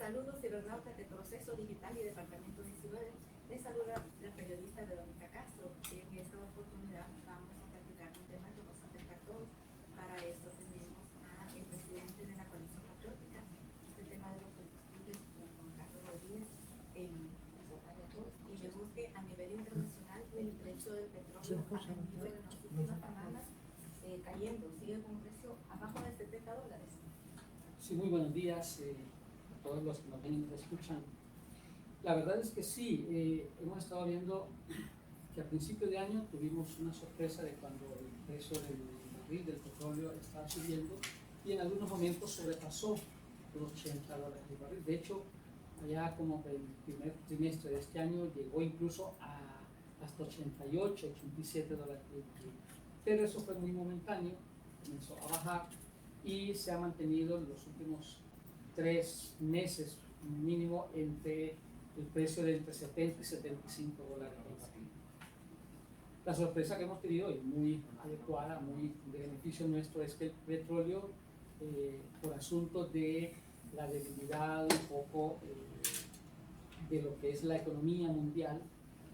Saludos, cibernautas de Proceso Digital y Departamento 19. Les saluda la periodista Verónica Castro. En esta oportunidad vamos a platicar un tema que nos afecta a todos. Para esto tenemos al presidente de la Coalición Patriótica, el tema de los combustibles, Juan Carlos Rodríguez, y vemos que a nivel internacional el precio del petróleo ha venido en las últimas semanas cayendo, sigue con un precio abajo de $70. Sí, muy buenos días a todos los que nos ven y nos escuchan. La verdad es que sí, hemos estado viendo que a principio de año tuvimos una sorpresa de cuando el precio del barril del petróleo estaba subiendo y en algunos momentos sobrepasó los $80 el barril. De hecho, allá como el primer trimestre de este año llegó incluso hasta $88, $87 el barril. Pero eso fue muy momentáneo, comenzó a bajar y se ha mantenido en los últimos 3 meses mínimo entre el precio de entre $70 y $75 el barril. La sorpresa que hemos tenido y muy adecuada, muy de beneficio nuestro, es que el petróleo, por asuntos de la debilidad un poco de lo que es la economía mundial,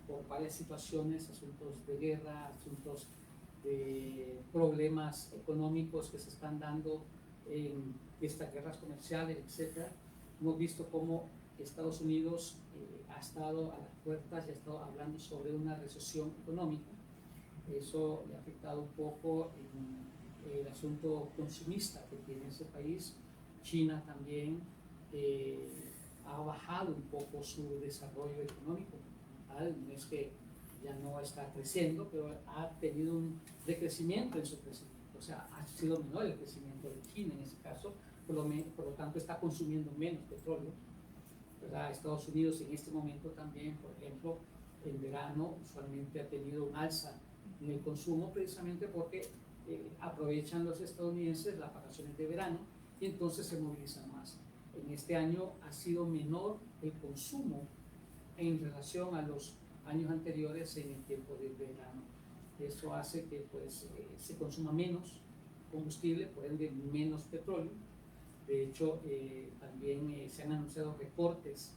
por varias situaciones, asuntos de guerra, asuntos de problemas económicos que se están dando en estas guerras comerciales, etc. Hemos visto cómo Estados Unidos ha estado a las puertas y ha estado hablando sobre una recesión económica. Eso le ha afectado un poco en el asunto consumista que tiene ese país. China también ha bajado un poco su desarrollo económico. No es que ya no está creciendo, pero ha tenido un decrecimiento en su crecimiento. O sea, ha sido menor el crecimiento de China en ese caso, por lo tanto está consumiendo menos petróleo. ¿Verdad? Estados Unidos en este momento también, por ejemplo, en verano usualmente ha tenido un alza en el consumo precisamente porque aprovechan los estadounidenses las vacaciones de verano y entonces se movilizan más. En este año ha sido menor el consumo en relación a los años anteriores en el tiempo del verano. Eso hace que pues, se consuma menos combustible, por ende menos petróleo. De hecho, también se han anunciado recortes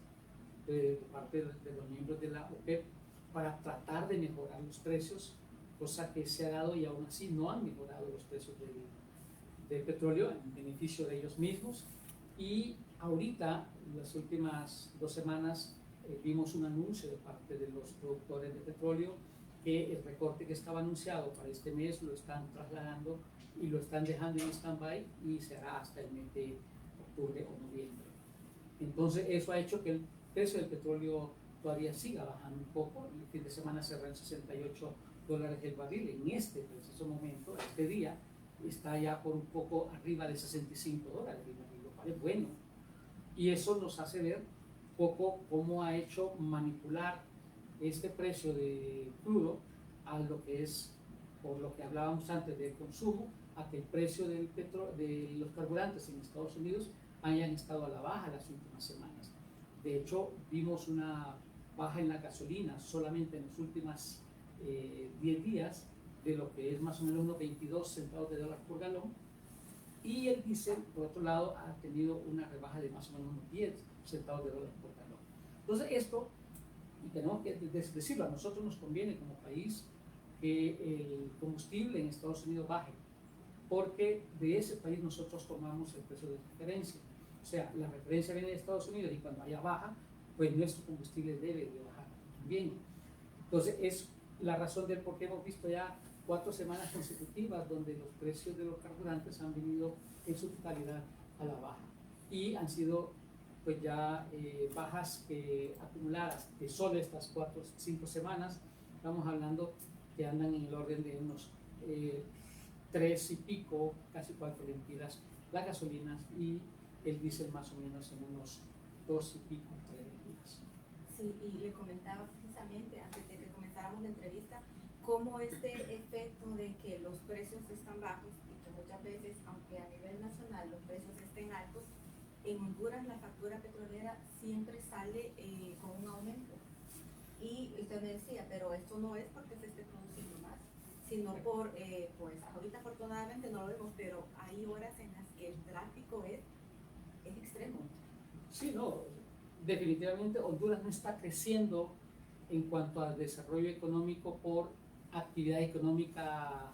de parte de los miembros de la OPEP para tratar de mejorar los precios, cosa que se ha dado y aún así no han mejorado los precios del petróleo en beneficio de ellos mismos. Y ahorita, en las últimas 2 semanas, vimos un anuncio de parte de los productores de petróleo que el recorte que estaba anunciado para este mes lo están trasladando y lo están dejando en stand-by y será hasta el mes de octubre o noviembre. Entonces eso ha hecho que el precio del petróleo todavía siga bajando un poco. El fin de semana cerró en $68 el barril. En este preciso momento, este día, está ya por un poco arriba de $65 el barril, lo cual es bueno. Y eso nos hace ver poco cómo ha hecho manipular este precio de crudo a lo que es, por lo que hablábamos antes del consumo, a que el precio del de los carburantes en Estados Unidos hayan estado a la baja las últimas semanas. De hecho, vimos una baja en la gasolina solamente en los últimos 10 días de lo que es más o menos unos 22 centavos de dólar por galón, y el diésel, por otro lado, ha tenido una rebaja de más o menos unos 10 centavos de dólar por galón. Entonces esto, y tenemos que decirlo, a nosotros nos conviene como país que el combustible en Estados Unidos baje, porque de ese país nosotros tomamos el precio de referencia. O sea, la referencia viene de Estados Unidos y cuando haya baja, pues nuestro combustible debe de bajar también. Entonces es la razón del por qué hemos visto ya 4 semanas consecutivas donde los precios de los carburantes han venido en su totalidad a la baja y han sido pues ya bajas acumuladas de solo estas 4 o 5 semanas. Estamos hablando que andan en el orden de unos 3 y pico, casi 4 lempiras las gasolinas, y el diésel más o menos en unos 2 y pico, 3 lempiras. Sí, y le comentaba precisamente antes de que comenzáramos la entrevista cómo este efecto de que los precios están bajos y que muchas veces, aunque a nivel nacional los precios estén altos, en Honduras la factura petrolera siempre sale con un aumento. Y usted me decía, pero esto no es porque se esté produciendo más, sino por, pues ahorita afortunadamente no lo vemos, pero hay horas en las que el tráfico es extremo. Sí, no, definitivamente Honduras no está creciendo en cuanto al desarrollo económico por actividad económica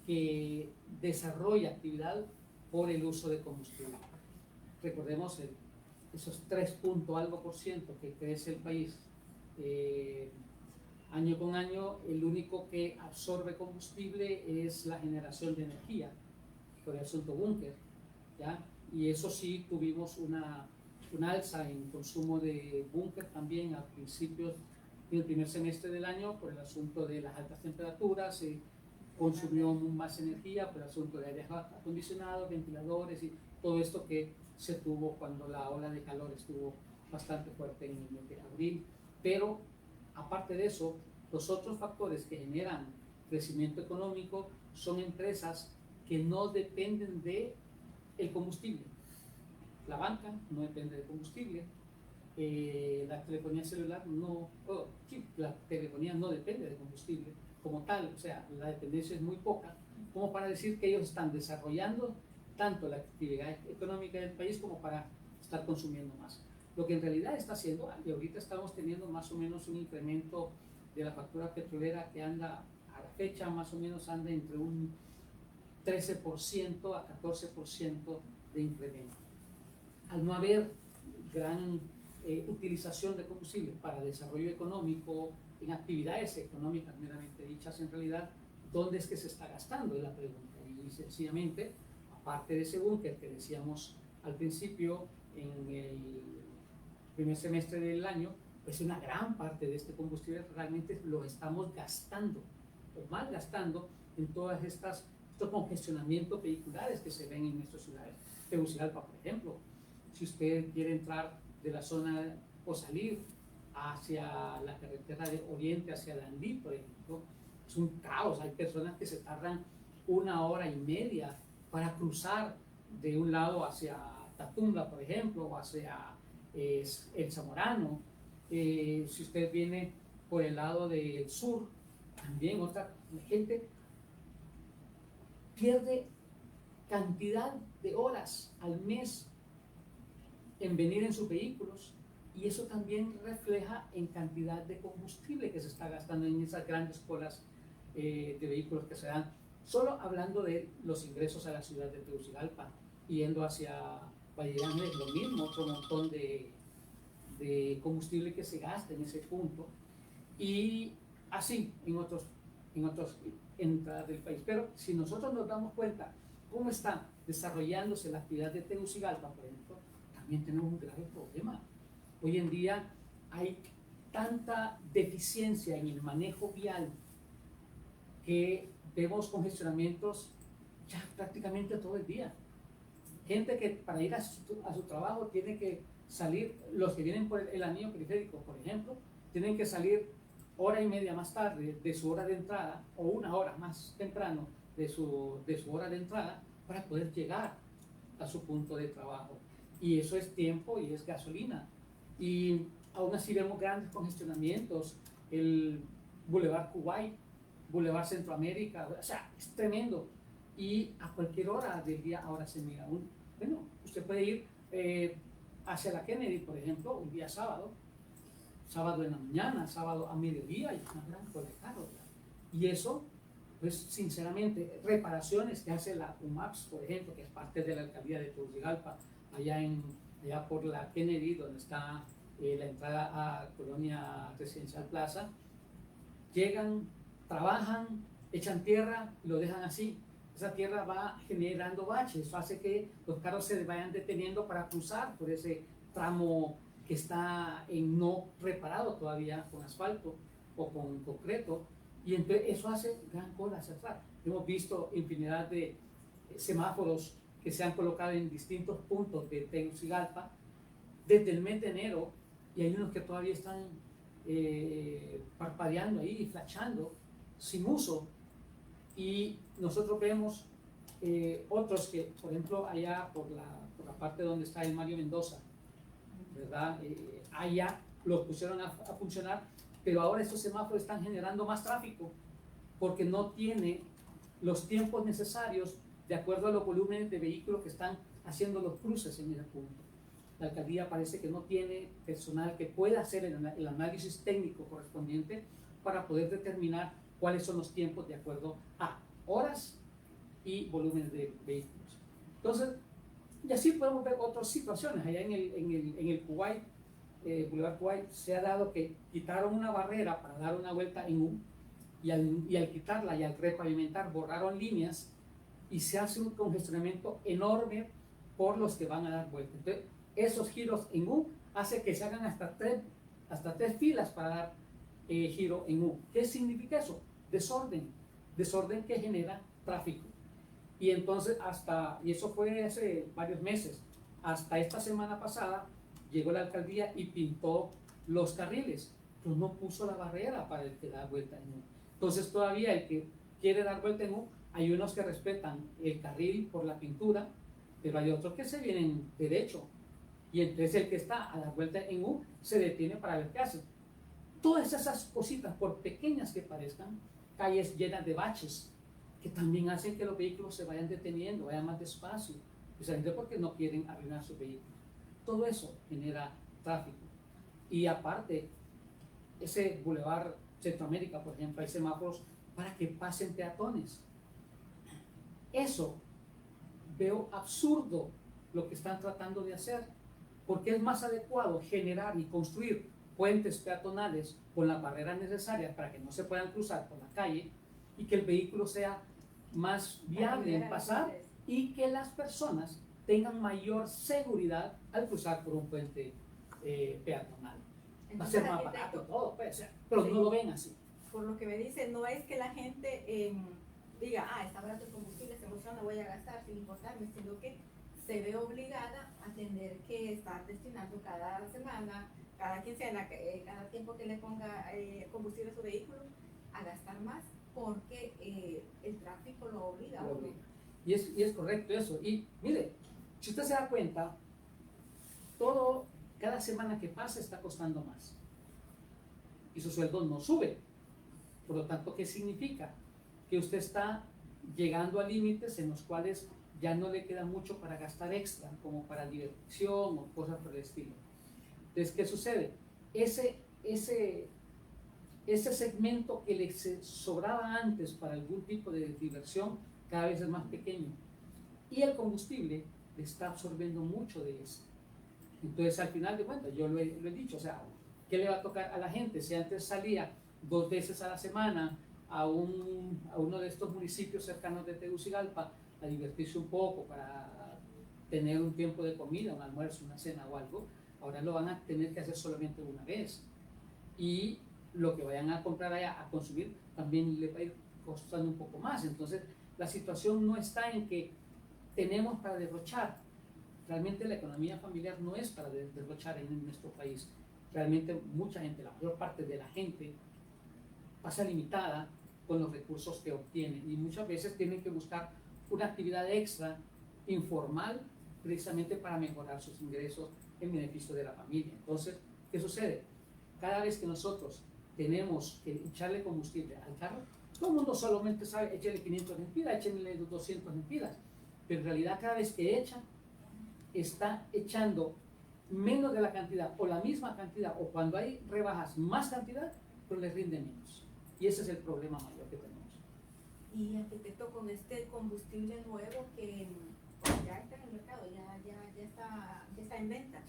que desarrolla actividad por el uso de combustible. Recordemos esos 3 punto algo por ciento que crece el país año con año, el único que absorbe combustible es la generación de energía por el asunto búnker, ¿ya? Y eso sí, tuvimos un alza en consumo de búnker también a principios del primer semestre del año por el asunto de las altas temperaturas, se consumió más energía por el asunto de aire acondicionado, ventiladores y todo esto que se tuvo cuando la ola de calor estuvo bastante fuerte en el mes de abril. Pero aparte de eso, los otros factores que generan crecimiento económico son empresas que no dependen de el combustible. La banca no depende de combustible, la telefonía celular no, sí, la telefonía no depende de combustible como tal, o sea, la dependencia es muy poca, como para decir que ellos están desarrollando tanto la actividad económica del país como para estar consumiendo más. Lo que en realidad está haciendo, y ahorita estamos teniendo más o menos un incremento de la factura petrolera que anda, a la fecha más o menos anda entre un 13% a 14% de incremento. Al no haber gran utilización de combustible para desarrollo económico, en actividades económicas meramente dichas en realidad, ¿dónde es que se está gastando? Es la pregunta. Y sencillamente, aparte de ese búnker que decíamos al principio, en el primer semestre del año, pues una gran parte de este combustible realmente lo estamos gastando, o mal gastando, en todas estos congestionamientos vehiculares que se ven en nuestras ciudades. Tegucigalpa, por ejemplo, si usted quiere entrar de la zona o salir hacia la carretera de Oriente, hacia Landí, por ejemplo, es un caos. Hay personas que se tardan 1 hora y media para cruzar de un lado hacia Tatumba, por ejemplo, o hacia El Zamorano. Si usted viene por el lado del sur, también otra gente pierde cantidad de horas al mes en venir en sus vehículos, y eso también refleja en cantidad de combustible que se está gastando en esas grandes colas de vehículos que se dan. Solo hablando de los ingresos a la ciudad de Tegucigalpa, yendo hacia Valle de Ángeles, lo mismo, otro montón de combustible que se gasta en ese punto, y así en otras entradas del país. Pero si nosotros nos damos cuenta cómo está desarrollándose la actividad de Tegucigalpa, por ejemplo, también tenemos un grave problema. Hoy en día hay tanta deficiencia en el manejo vial que vemos congestionamientos ya prácticamente todo el día. Gente que para ir a su trabajo tiene que salir, los que vienen por el anillo periférico, por ejemplo, tienen que salir 1 hora y media más tarde de su hora de entrada, o 1 hora más temprano de su hora de entrada, para poder llegar a su punto de trabajo. Y eso es tiempo y es gasolina. Y aún así vemos grandes congestionamientos, el Boulevard Kuwait, Boulevard Centroamérica, o sea, es tremendo. Y a cualquier hora del día ahora se mira bueno, usted puede ir hacia la Kennedy, por ejemplo, un día sábado en la mañana, sábado a mediodía, y una gran cola de carros. Y eso, pues sinceramente, reparaciones que hace la UMAPS, por ejemplo, que es parte de la alcaldía de Tegucigalpa, allá por la Kennedy, donde está la entrada a Colonia Residencial Plaza, llegan, trabajan, echan tierra y lo dejan así. Esa tierra va generando baches, eso hace que los carros se vayan deteniendo para cruzar por ese tramo que está no reparado todavía con asfalto o con concreto, y entonces eso hace gran cola hacia atrás. Hemos visto infinidad de semáforos que se han colocado en distintos puntos de Tegucigalpa desde el mes de enero, y hay unos que todavía están parpadeando ahí, flashando, sin uso. Y nosotros vemos otros que, por ejemplo, allá por la parte donde está el Mario Mendoza, ¿verdad? Allá los pusieron a funcionar, pero ahora estos semáforos están generando más tráfico porque no tiene los tiempos necesarios de acuerdo a los volúmenes de vehículos que están haciendo los cruces en ese punto. la alcaldía parece que no tiene personal que pueda hacer el análisis técnico correspondiente para poder determinar cuáles son los tiempos de acuerdo a horas y volúmenes de vehículos. Entonces, y así podemos ver otras situaciones. Allá en el Kuwait, Boulevard Kuwait, se ha dado que quitaron una barrera para dar una vuelta en U, y al quitarla y al repavimentar borraron líneas y se hace un congestionamiento enorme por los que van a dar vuelta. Entonces, esos giros en U hace que se hagan hasta tres filas para dar giro en U. ¿Qué significa eso? Desorden que genera tráfico. Y entonces y eso fue hace varios meses, hasta esta semana pasada llegó la alcaldía y pintó los carriles, pero no puso la barrera para el que da vuelta en U. Entonces todavía el que quiere dar vuelta en U, hay unos que respetan el carril por la pintura, pero hay otros que se vienen derecho, y entonces el que está a dar vuelta en U se detiene para ver qué hace. Todas esas cositas, por pequeñas que parezcan, calles llenas de baches, que también hacen que los vehículos se vayan deteniendo, vayan más despacio, especialmente porque no quieren arruinar sus vehículos. Todo eso genera tráfico. Y aparte, ese Boulevard Centroamérica, por ejemplo, hay semáforos para que pasen peatones. Eso veo absurdo lo que están tratando de hacer, porque es más adecuado generar y construir puentes peatonales con las barreras necesarias para que no se puedan cruzar por la calle y que el vehículo sea más viable en pasar y que las personas tengan mayor seguridad al cruzar por un puente peatonal. Va a ser más barato todo, puede ser, pero sí, no lo ven así. Por lo que me dice, no es que la gente diga, está barato el combustible, esta emoción la voy a gastar sin importarme, sino que se ve obligada a tener que estar destinando cada semana, cada quincena, cada tiempo que le ponga combustible a su vehículo, a gastar más, porque el tráfico lo obliga a uno. Y es correcto eso. Y mire, si usted se da cuenta, cada semana que pasa está costando más. Y su sueldo no sube. Por lo tanto, ¿qué significa? Que usted está llegando a límites en los cuales ya no le queda mucho para gastar extra, como para diversión o cosas por el estilo. Entonces, ¿qué sucede? Ese segmento que le sobraba antes para algún tipo de diversión, cada vez es más pequeño. Y el combustible le está absorbiendo mucho de eso. Entonces, al final de cuentas, yo lo he dicho, o sea, ¿qué le va a tocar a la gente? Si antes salía 2 veces a la semana a uno de estos municipios cercanos de Tegucigalpa a divertirse un poco para tener un tiempo de comida, un almuerzo, una cena o algo, ahora lo van a tener que hacer solamente una vez. Y lo que vayan a comprar allá, a consumir, también le va a ir costando un poco más. Entonces, la situación no está en que tenemos para derrochar. Realmente la economía familiar no es para derrochar en nuestro país. Realmente mucha gente, la mayor parte de la gente, pasa limitada con los recursos que obtiene y muchas veces tienen que buscar una actividad extra, informal, precisamente para mejorar sus ingresos en beneficio de la familia. Entonces, ¿qué sucede? Cada vez que nosotros tenemos que echarle combustible al carro, todo el mundo solamente sabe, échale 500 lempiras, échenle 200 lempiras, pero en realidad cada vez que echan, está echando menos de la cantidad o la misma cantidad, o cuando hay rebajas más cantidad, pero les rinde menos. Y ese es el problema mayor que tenemos. Y arquitecto, con este combustible nuevo que pues, ya está en el mercado, ya está en venta,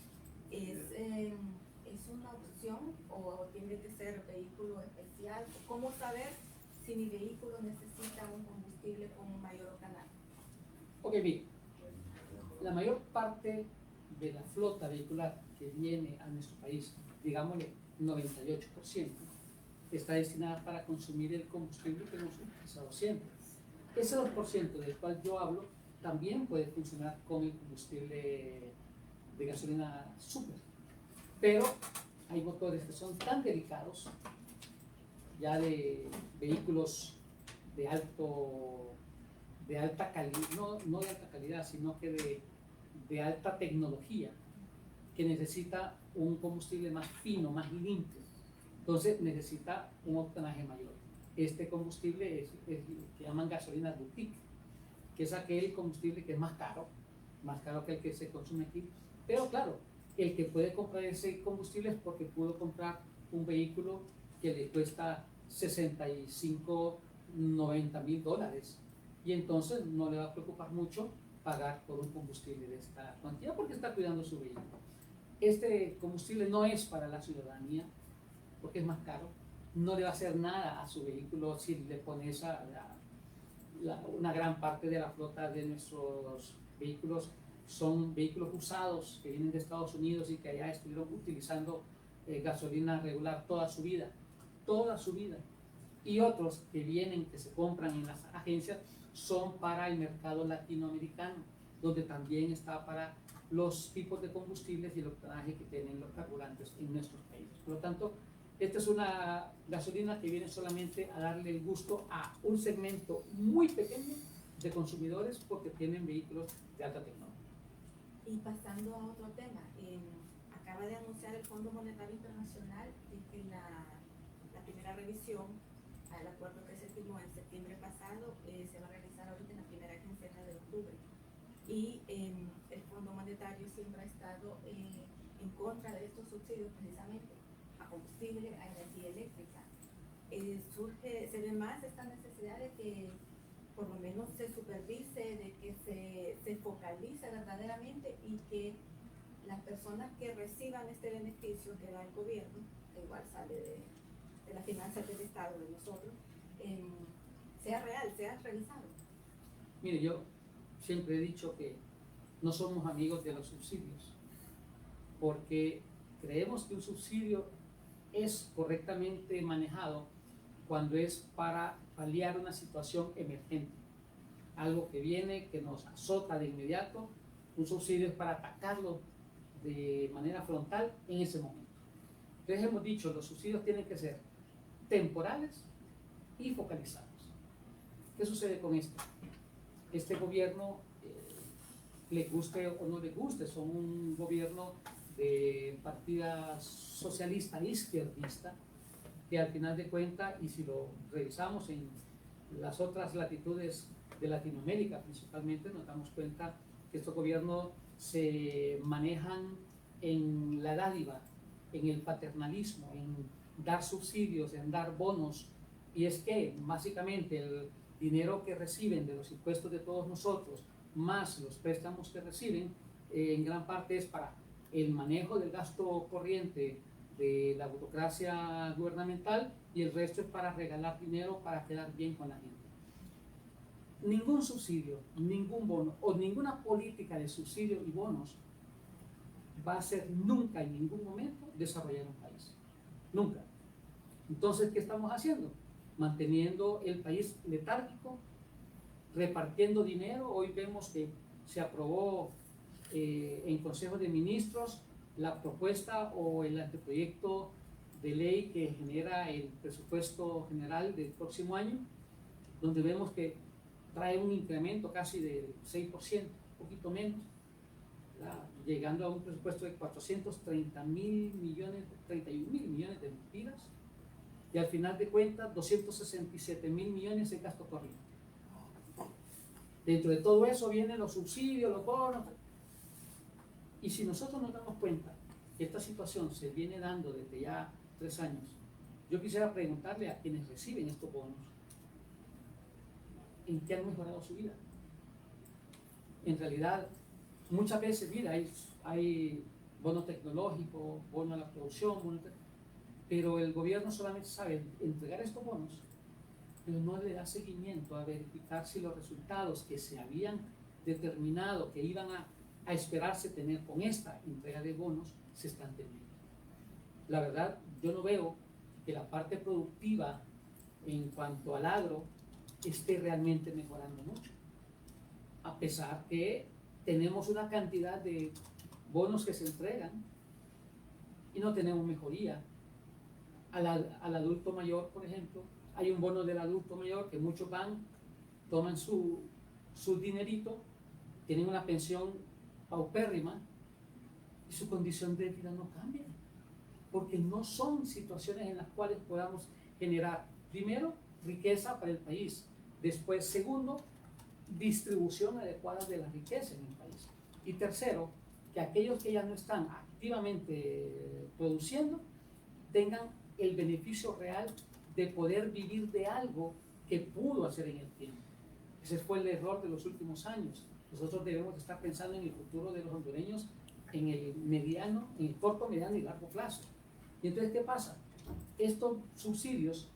¿es una opción o tiene que ser vehículo especial? ¿Cómo saber si mi vehículo necesita un combustible con mayor octanaje? Ok, bien. La mayor parte de la flota vehicular que viene a nuestro país, digámosle 98%, está destinada para consumir el combustible que hemos utilizado siempre. Ese 2% del cual yo hablo también puede funcionar con el combustible de gasolina super. Pero hay motores que son tan delicados, ya de vehículos de alta calidad, no de alta calidad, sino que de alta tecnología, que necesita un combustible más fino, más limpio. Entonces necesita un octanaje mayor. Este combustible es que llaman gasolina boutique, que es aquel combustible que es más caro que el que se consume aquí. Pero claro, el que puede comprar ese combustible es porque pudo comprar un vehículo que le cuesta 65, $90,000 y entonces no le va a preocupar mucho pagar por un combustible de esta cuantía porque está cuidando su vehículo. Este combustible no es para la ciudadanía porque es más caro, no le va a hacer nada a su vehículo si le pones una gran parte de la flota de nuestros vehículos son vehículos usados que vienen de Estados Unidos y que allá estuvieron utilizando gasolina regular toda su vida, y otros que vienen, que se compran en las agencias, son para el mercado latinoamericano, donde también está para los tipos de combustibles y el octanaje que tienen los carburantes en nuestros países. Por lo tanto, esta es una gasolina que viene solamente a darle el gusto a un segmento muy pequeño de consumidores porque tienen vehículos de alta tecnología. Y pasando a otro tema, acaba de anunciar el Fondo Monetario Internacional de que la primera revisión al acuerdo que se firmó en septiembre pasado se va a realizar ahorita en la primera quincena de octubre. Y el Fondo Monetario siempre ha estado en contra de estos subsidios precisamente a combustible, a energía eléctrica. Se ve más esta necesidad de que por lo menos se supervise, de que se focalice verdaderamente y que las personas que reciban este beneficio que da el gobierno, que igual sale de las finanzas del Estado, de nosotros, sea real, sea realizado. Mire, yo siempre he dicho que no somos amigos de los subsidios, porque creemos que un subsidio es correctamente manejado cuando es para paliar una situación emergente, algo que viene, que nos azota de inmediato. Un subsidio es para atacarlo de manera frontal en ese momento. Entonces hemos dicho, los subsidios tienen que ser temporales y focalizados. ¿Qué sucede con esto? Este gobierno, le guste o no le guste, son un gobierno de partida socialista e izquierdista, que al final de cuentas, y si lo revisamos en las otras latitudes de Latinoamérica principalmente, nos damos cuenta que estos gobiernos se manejan en la dádiva, en el paternalismo, en dar subsidios, en dar bonos, y es que básicamente el dinero que reciben de los impuestos de todos nosotros, más los préstamos que reciben, en gran parte es para el manejo del gasto corriente de la burocracia gubernamental y el resto es para regalar dinero para quedar bien con la gente. Ningún subsidio, ningún bono o ninguna política de subsidio y bonos va a hacer nunca en ningún momento desarrollar un país. Nunca. Entonces, ¿qué estamos haciendo? Manteniendo el país letárgico, repartiendo dinero. Hoy vemos que se aprobó en Consejo de Ministros la propuesta o el anteproyecto de ley que genera el presupuesto general del próximo año, donde vemos que trae un incremento casi del 6%, un poquito menos, llegando a un presupuesto de 431 mil millones de lempiras, y al final de cuentas 267 mil millones de gasto corriente. Dentro de todo eso vienen los subsidios, los bonos. Y si nosotros nos damos cuenta que esta situación se viene dando desde ya 3 años, yo quisiera preguntarle a quienes reciben estos bonos, ¿en qué han mejorado su vida? En realidad, muchas veces, mira, hay bono tecnológico, bono a la producción, pero el gobierno solamente sabe entregar estos bonos, pero no le da seguimiento a verificar si los resultados que se habían determinado que iban a esperarse tener con esta entrega de bonos se están teniendo. La verdad, yo no veo que la parte productiva en cuanto al agro esté realmente mejorando mucho, a pesar que tenemos una cantidad de bonos que se entregan y no tenemos mejoría. Al adulto mayor, por ejemplo, hay un bono del adulto mayor que muchos van, toman su dinerito, tienen una pensión paupérrima y su condición de vida no cambia, porque no son situaciones en las cuales podamos generar, primero, riqueza para el país, después, segundo, distribución adecuada de la riqueza en el país, y tercero, que aquellos que ya no están efectivamente produciendo, tengan el beneficio real de poder vivir de algo que pudo hacer en el tiempo. Ese fue el error de los últimos años. Nosotros debemos estar pensando en el futuro de los hondureños en el mediano, en el corto, mediano y largo plazo. Y entonces, ¿qué pasa? Estos subsidios,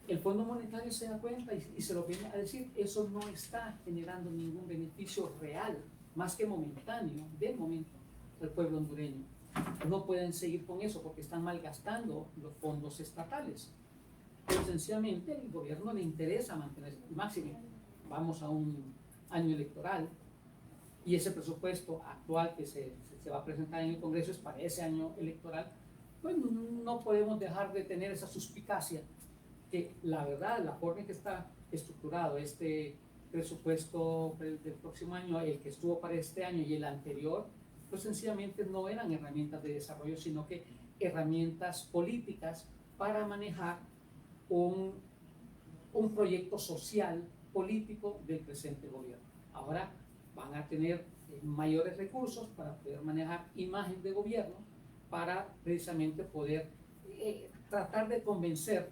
el Fondo Monetario se da cuenta y se lo viene a decir, eso no está generando ningún beneficio real, más que momentáneo, de momento, al pueblo hondureño. No pueden seguir con eso porque están malgastando los fondos estatales. Pero sencillamente el gobierno le interesa mantener el máximo. Vamos a un año electoral y ese presupuesto actual que se va a presentar en el Congreso es para ese año electoral. Pues no podemos dejar de tener esa suspicacia que la verdad, la forma en que está estructurado este presupuesto del próximo año, el que estuvo para este año y el anterior, pues sencillamente no eran herramientas de desarrollo, sino que herramientas políticas para manejar un proyecto social, político del presente gobierno. Ahora van a tener mayores recursos para poder manejar imagen de gobierno, para precisamente poder tratar de convencer,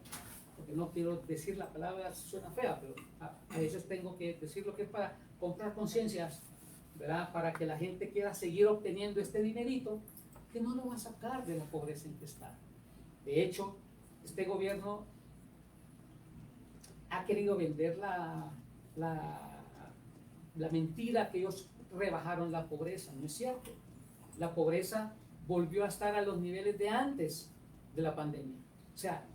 porque no quiero decir la palabra, suena fea, pero a veces tengo que decir lo que es para comprar conciencias, ¿verdad? Para que la gente quiera seguir obteniendo este dinerito que no lo va a sacar de la pobreza en que está. De hecho, este gobierno ha querido vender la mentira que ellos rebajaron la pobreza. No es cierto. La pobreza volvió a estar a los niveles de antes de la pandemia. O sea,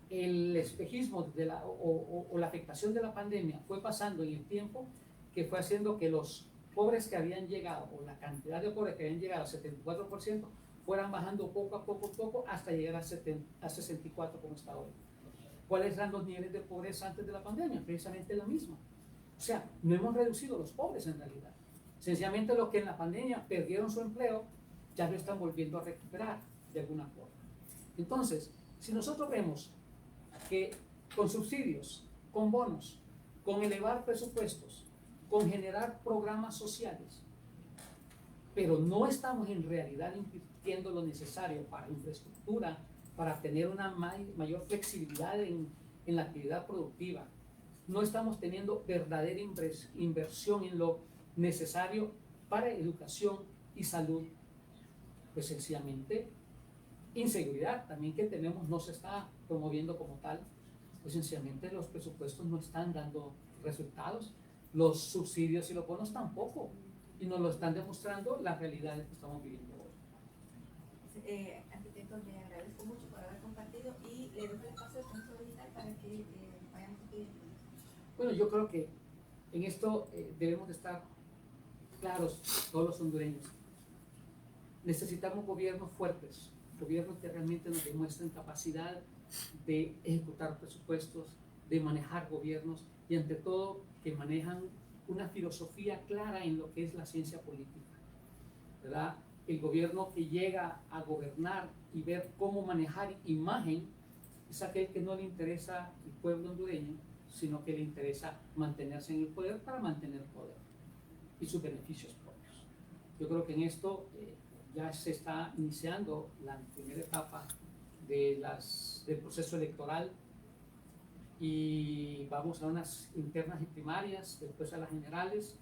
el espejismo o la afectación de la pandemia fue pasando en el tiempo, que fue haciendo que los pobres que habían llegado, o la cantidad de pobres que habían llegado al 74%, fueran bajando poco a poco hasta llegar a 64% como está hoy. ¿Cuáles eran los niveles de pobreza antes de la pandemia? Precisamente lo mismo. O sea, no hemos reducido los pobres en realidad. Sencillamente los que en la pandemia perdieron su empleo ya lo están volviendo a recuperar de alguna forma. Entonces, si nosotros vemos que con subsidios, con bonos, con elevar presupuestos, con generar programas sociales, pero no estamos en realidad invirtiendo lo necesario para infraestructura, para tener una mayor flexibilidad en la actividad productiva, no estamos teniendo verdadera inversión en lo necesario para educación y salud, pues sencillamente inseguridad también que tenemos no se está promoviendo como tal, pues sencillamente los presupuestos no están dando resultados, los subsidios y los bonos tampoco, y nos lo están demostrando las realidades que estamos viviendo hoy. Arquitecto, le agradezco mucho por haber compartido y le doy el espacio al Centro Digital para que vayamos a pedir. Bueno, yo creo que en esto debemos de estar claros todos los hondureños. Necesitamos gobiernos fuertes, gobiernos que realmente nos demuestren capacidad de ejecutar presupuestos, de manejar gobiernos y ante todo que manejan una filosofía clara en lo que es la ciencia política, ¿verdad? El gobierno que llega a gobernar y ver cómo manejar imagen es aquel que no le interesa el pueblo hondureño, sino que le interesa mantenerse en el poder para mantener poder y sus beneficios propios. Yo creo que en esto ya se está iniciando la primera etapa del proceso electoral y vamos a unas internas y primarias, después a las generales.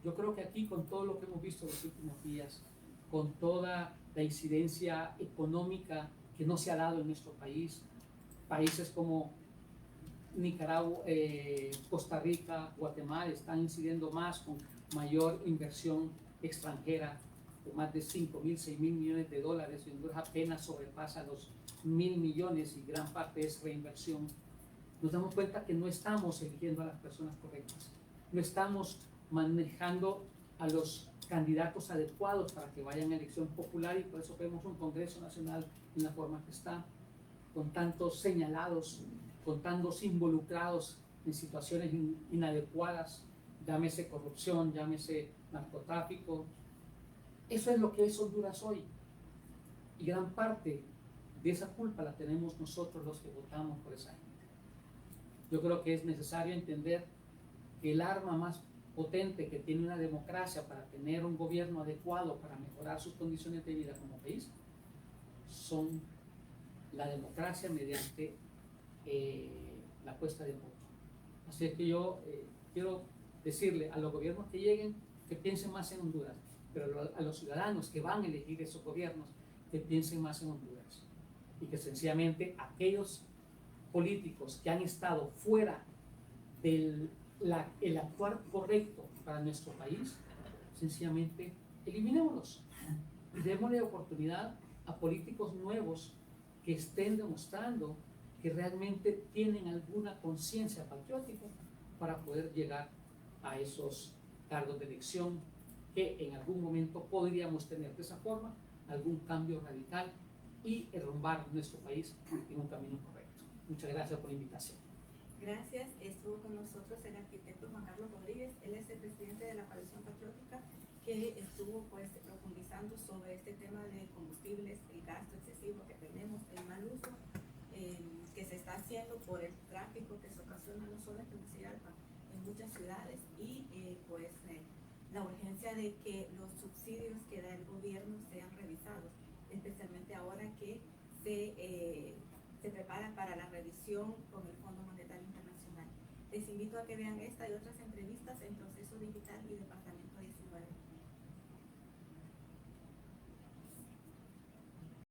Yo creo que aquí, con todo lo que hemos visto en los últimos días, con toda la incidencia económica que no se ha dado en nuestro país, países como Nicaragua, Costa Rica, Guatemala están incidiendo más con mayor inversión extranjera de más de 5.000, 6.000 millones de dólares, y Honduras apenas sobrepasa los 1.000 millones y gran parte es reinversión. Nos damos cuenta que no estamos eligiendo a las personas correctas, no estamos manejando a los candidatos adecuados para que vayan a elección popular, y por eso vemos un Congreso Nacional en la forma que está, con tantos señalados, con tantos involucrados en situaciones inadecuadas, llámese corrupción, llámese narcotráfico. Eso es lo que es Honduras hoy, y gran parte de esa culpa la tenemos nosotros los que votamos por esa gente. Yo creo que es necesario entender que el arma más potente que tiene una democracia para tener un gobierno adecuado para mejorar sus condiciones de vida como país son la democracia mediante la puesta de voto. Así es que yo quiero decirle a los gobiernos que lleguen que piensen más en Honduras, pero a los ciudadanos que van a elegir esos gobiernos que piensen más en Honduras y que sencillamente aquellos políticos que han estado fuera del el actuar correcto para nuestro país, sencillamente eliminémoslos y démosle oportunidad a políticos nuevos que estén demostrando que realmente tienen alguna conciencia patriótica para poder llegar a esos cargos de elección que en algún momento podríamos tener de esa forma algún cambio radical y enrumbar nuestro país en un camino correcto. Muchas gracias por la invitación. Gracias. Estuvo con nosotros el arquitecto Juan Carlos Rodríguez. Él es el presidente de la Coalición Patriótica que estuvo profundizando sobre este tema de combustibles, el gasto excesivo que tenemos, el mal uso que se está haciendo por el tráfico que se ocasiona no solo en Tegucigalpa, en muchas ciudades y la urgencia de que los subsidios que da el gobierno sean revisados, especialmente ahora que se prepara para la revisión con el Fondo Monetario Internacional. Les invito a que vean esta y otras entrevistas en Proceso Digital y Departamento 19.